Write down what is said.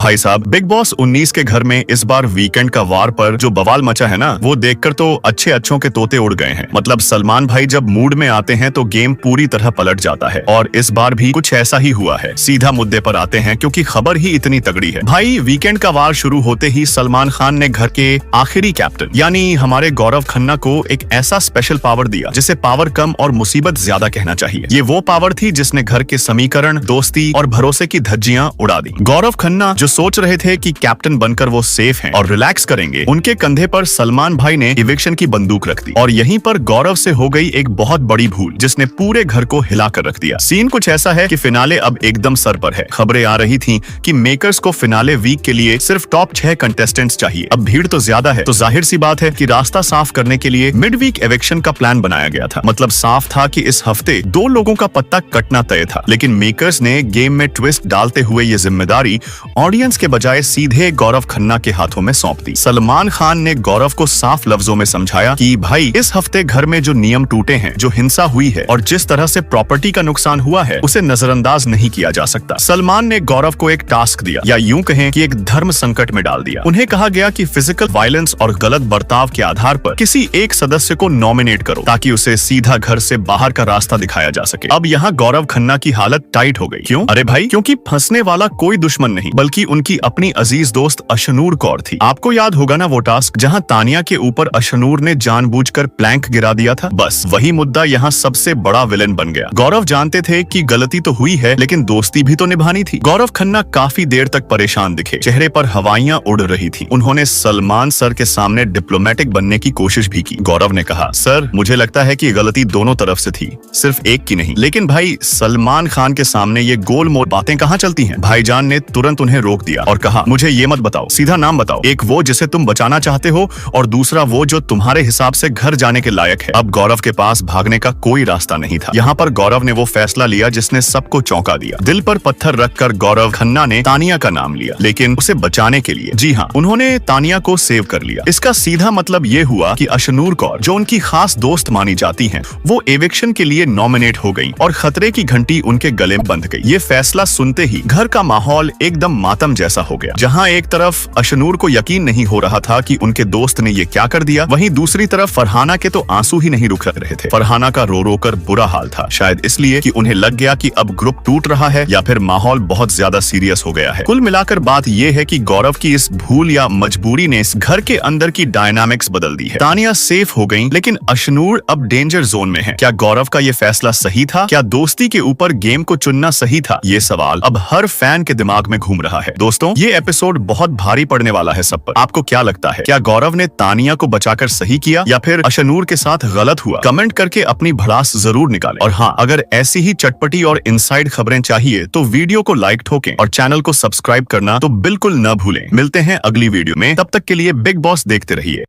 भाई साहब, big boss 19 के घर में इस बार वीकेंड का वार पर जो बवाल मचा है ना, वो देखकर तो अच्छे अच्छों के तोते उड़ गए हैं। मतलब सलमान भाई जब मूड में आते हैं तो गेम पूरी तरह पलट जाता है और इस बार भी कुछ ऐसा ही हुआ है। सीधा मुद्दे पर आते हैं क्योंकि खबर ही इतनी तगड़ी है। भाई वीकेंड का वार शुरू होते ही सलमान खान ने घर के आखिरी कैप्टन यानी हमारे गौरव खन्ना को एक ऐसा स्पेशल पावर दिया जिसे पावर कम और मुसीबत ज्यादा कहना चाहिए। ये वो पावर थी जिसने घर के समीकरण, दोस्ती और भरोसे की धज्जियां उड़ा दी। गौरव खन्ना जो सोच रहे थे कि कैप्टन बनकर वो सेफ हैं और रिलैक्स करेंगे, उनके कंधे पर सलमान भाई ने इविक्शन की बंदूक रख दी और यहीं पर गौरव से हो गई एक बहुत बड़ी भूल जिसने पूरे घर को हिलाकर रख दिया। सीन कुछ ऐसा है कि फिनाले अब एकदम सर पर है। खबरें आ रही थी कि मेकर्स को फिनाले वीक के लिए सिर्फ टॉप 6 कंटेस्टेंट्स चाहिए। अब भीड़ तो ज्यादा है, तो जाहिर सी बात है कि रास्ता साफ करने के लिए मिड वीक इविक्शन का प्लान बनाया गया था। मतलब साफ था कि इस हफ्ते 2 लोगों का पत्ता कटना तय था, लेकिन मेकर्स ने गेम में ट्विस्ट डालते हुए ये जिम्मेदारी ऑडियंस के बजाय सीधे गौरव खन्ना के हाथों में सौंप दी। सलमान खान ने गौरव को साफ लफ्जों में समझाया कि भाई इस हफ्ते घर में जो नियम टूटे हैं, जो हिंसा हुई है और जिस तरह से प्रॉपर्टी का नुकसान हुआ है, उसे नजरअंदाज नहीं किया जा सकता। सलमान ने गौरव को एक टास्क दिया या यूं कहें कि एक धर्म संकट में डाल दिया। उन्हें कहा गया कि फिजिकल वायलेंस और गलत बर्ताव के आधार पर किसी एक सदस्य को नॉमिनेट करो ताकि उसे सीधा घर से बाहर का रास्ता दिखाया जा सके। अब यहाँ गौरव खन्ना की हालत टाइट हो गई। क्यों? अरे भाई, क्योंकि फंसने वाला कोई दुश्मन नहीं बल्कि उनकी अपनी अजीज दोस्त अशनूर कौर थी। आपको याद होगा ना वो टास्क जहाँ तानिया के ऊपर अशनूर ने जानबूझकर प्लैंक गिरा दिया था। बस वही मुद्दा यहाँ सबसे बड़ा विलेन बन गया। गौरव जानते थे कि गलती तो हुई है, लेकिन दोस्ती भी तो निभानी थी। गौरव खन्ना काफी देर तक परेशान दिखे, चेहरे पर हवाइयां उड़ रही थी। उन्होंने सलमान सर के सामने डिप्लोमेटिक बनने की कोशिश भी की। गौरव ने कहा, सर मुझे लगता है कि गलती दोनों तरफ से थी, सिर्फ एक की नहीं। लेकिन भाई सलमान खान के सामने ये गोल मोल बातें कहाँ चलती हैं? भाईजान ने तुरंत उन्हें रोक दिया और कहा, मुझे ये मत बताओ, सीधा नाम बताओ। एक वो जिसे तुम बचाना चाहते हो और दूसरा वो जो तुम्हारे हिसाब से घर जाने के लायक है। अब गौरव के पास भागने का कोई रास्ता नहीं था। यहाँ पर गौरव ने वो फैसला लिया जिसने सबको चौंका दिया। दिल पर पत्थर रखकर गौरव खन्ना ने तानिया का नाम लिया, लेकिन उसे बचाने के लिए। जी हाँ, उन्होंने तानिया को सेव कर लिया। इसका सीधा मतलब ये हुआ कि अशनूर कौर, जो उनकी खास दोस्त मानी जाती हैं, वो एविक्शन के लिए नॉमिनेट हो गई और खतरे की घंटी उनके गले में बंध गई। ये फैसला सुनते ही घर का माहौल एकदम मातम जैसा हो गया। जहाँ एक तरफ अशनूर को यकीन नहीं हो रहा था कि उनके दोस्त ने ये क्या कर दिया, वहीं दूसरी तरफ फरहाना के तो आंसू ही नहीं रुक रहे थे। फरहाना का रो रो कर बुरा हाल था, शायद इसलिए कि उन्हें लग गया कि अब ग्रुप टूट रहा है या फिर माहौल बहुत ज्यादा सीरियस हो गया है। कुल मिलाकर बात यह है कि गौरव की इस भूल या मजबूरी ने इस घर के अंदर की डायनामिक्स बदल दी है। तानिया सेफ हो गई, लेकिन अशनूर अब डेंजर जोन में है। क्या गौरव का ये फैसला सही था? क्या दोस्ती के ऊपर गेम को चुनना सही था? ये सवाल अब हर फैन के दिमाग में घूम रहा है। दोस्तों, ये एपिसोड बहुत भारी पड़ने वाला है सब पर। आपको क्या लगता है? क्या गौरव ने तानिया को बचाकर सही किया या फिर अशनूर के साथ गलत हुआ? कमेंट करके अपनी भड़ास जरूर निकालें। और हाँ, अगर ऐसी ही चटपटी और इनसाइड खबरें चाहिए तो वीडियो को लाइक ठोकें और चैनल को सब्सक्राइब करना तो बिल्कुल न भूलें। मिलते हैं अगली वीडियो में, तब तक के लिए बिग बॉस देखते रहिए।